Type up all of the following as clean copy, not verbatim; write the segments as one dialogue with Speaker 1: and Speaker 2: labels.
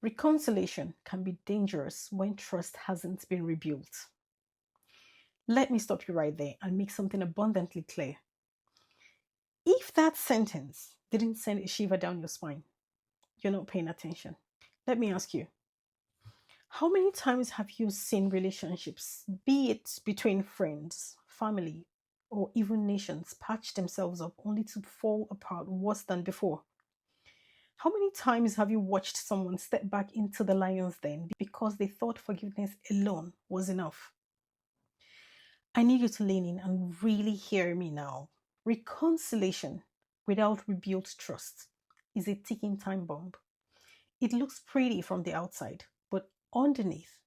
Speaker 1: Reconciliation can be dangerous when trust hasn't been rebuilt. Let me stop you right there and make something abundantly clear. If that sentence didn't send a shiver down your spine, you're not paying attention. Let me ask you, how many times have you seen relationships, be it between friends, family, or even nations, patch themselves up only to fall apart worse than before? How many times have you watched someone step back into the lion's den because they thought forgiveness alone was enough? I need you to lean in and really hear me now. Reconciliation without rebuilt trust is a ticking time bomb. It looks pretty from the outside, but underneath,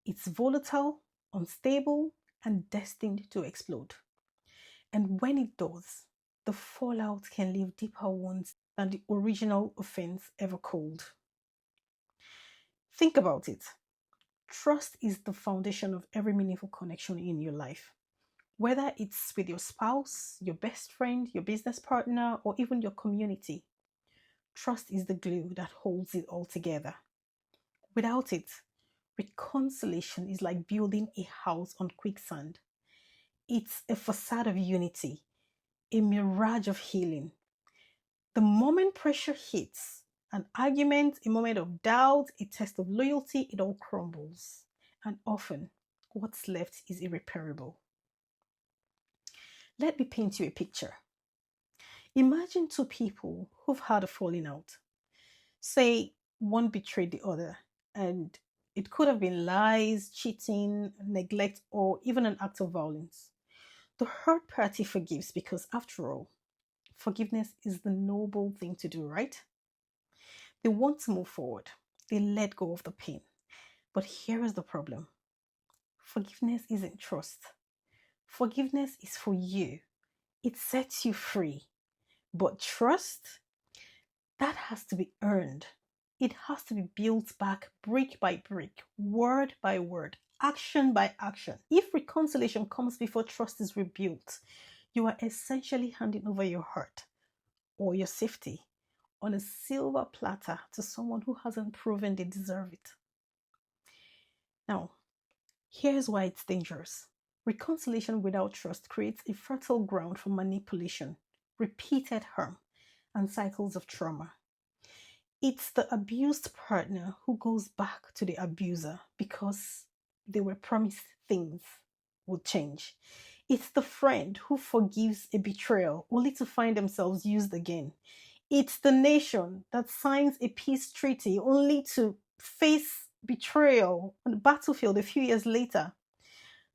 Speaker 1: it's volatile, unstable, and destined to explode. And when it does, the fallout can leave deeper wounds than the original offense ever could. Think about it. Trust is the foundation of every meaningful connection in your life. Whether it's with your spouse, your best friend, your business partner, or even your community, trust is the glue that holds it all together. Without it, reconciliation is like building a house on quicksand. It's a facade of unity, a mirage of healing. The moment pressure hits, an argument, a moment of doubt, a test of loyalty, it all crumbles. And often, what's left is irreparable. Let me paint you a picture. Imagine two people who've had a falling out. Say one betrayed the other, and it could have been lies, cheating, neglect, or even an act of violence. The hurt party forgives because, after all, forgiveness is the noble thing to do, right? They want to move forward, they let go of the pain. But here is the problem: forgiveness isn't trust. Forgiveness is for you, it sets you free. But trust, that has to be earned. It has to be built back brick by brick, word by word, action by action. If reconciliation comes before trust is rebuilt, you are essentially handing over your heart or your safety on a silver platter to someone who hasn't proven they deserve it. Now, here's why it's dangerous. Reconciliation without trust creates a fertile ground for manipulation, repeated harm, and cycles of trauma. It's the abused partner who goes back to the abuser because they were promised things would change. It's the friend who forgives a betrayal only to find themselves used again. It's the nation that signs a peace treaty only to face betrayal on the battlefield a few years later.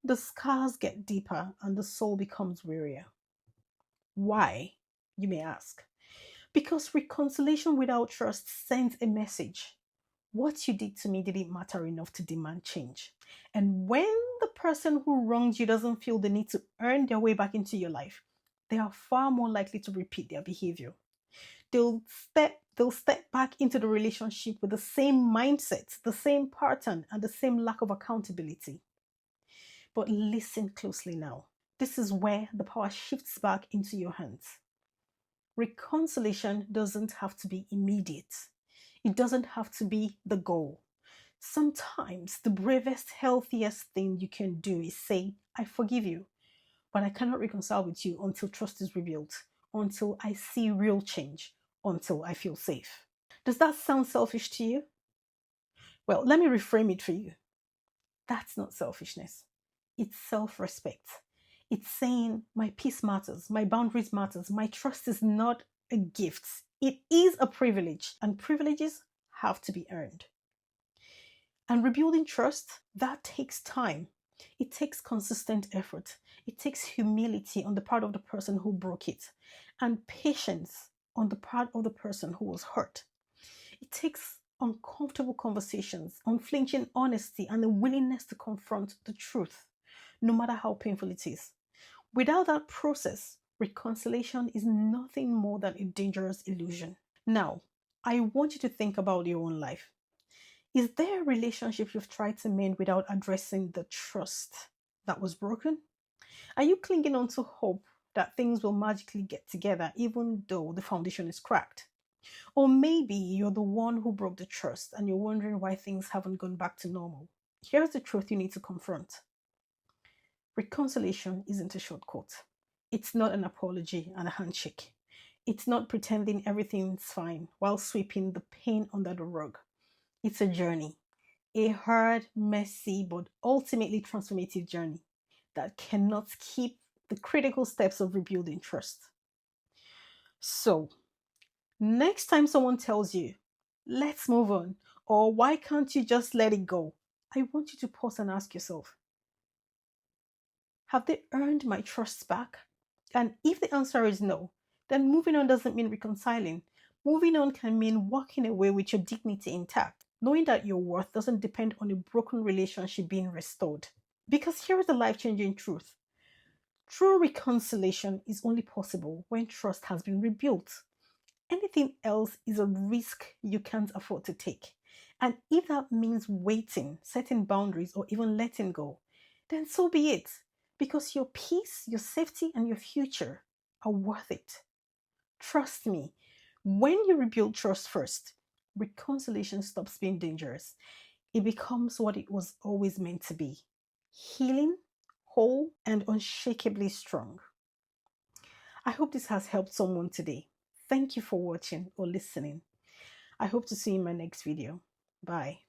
Speaker 1: The scars get deeper and the soul becomes wearier. Why, you may ask? Because reconciliation without trust sends a message. What you did to me didn't matter enough to demand change. And when the person who wronged you doesn't feel the need to earn their way back into your life, they are far more likely to repeat their behavior. They'll step back into the relationship with the same mindset, the same pattern, and the same lack of accountability. But listen closely now. This is where the power shifts back into your hands. Reconciliation doesn't have to be immediate. It doesn't have to be the goal. Sometimes the bravest, healthiest thing you can do is say, I forgive you, but I cannot reconcile with you until trust is rebuilt, until I see real change, until I feel safe. Does that sound selfish to you? Well, let me reframe it for you. That's not selfishness. It's self-respect. It's saying my peace matters, my boundaries matters, my trust is not a gift. It is a privilege, and privileges have to be earned. And rebuilding trust, that takes time. It takes consistent effort. It takes humility on the part of the person who broke it, and patience on the part of the person who was hurt. It takes uncomfortable conversations, unflinching honesty, and the willingness to confront the truth, no matter how painful it is. Without that process, reconciliation is nothing more than a dangerous illusion. Now, I want you to think about your own life. Is there a relationship you've tried to mend without addressing the trust that was broken? Are you clinging on to hope that things will magically get together even though the foundation is cracked? Or maybe you're the one who broke the trust and you're wondering why things haven't gone back to normal. Here's the truth you need to confront: reconciliation isn't a shortcut. It's not an apology and a handshake. It's not pretending everything's fine while sweeping the pain under the rug. It's a journey, a hard, messy, but ultimately transformative journey that cannot skip the critical steps of rebuilding trust. So, next time someone tells you, let's move on, or why can't you just let it go? I want you to pause and ask yourself, have they earned my trust back? And if the answer is no, then moving on doesn't mean reconciling. Moving on can mean walking away with your dignity intact, knowing that your worth doesn't depend on a broken relationship being restored. Because here is the life changing truth: true reconciliation is only possible when trust has been rebuilt. Anything else is a risk you can't afford to take. And if that means waiting, setting boundaries, or even letting go, then so be it. Because your peace, your safety, and your future are worth it. Trust me, when you rebuild trust first, reconciliation stops being dangerous. It becomes what it was always meant to be: healing, whole, and unshakably strong. I hope this has helped someone today. Thank you for watching or listening. I hope to see you in my next video. Bye.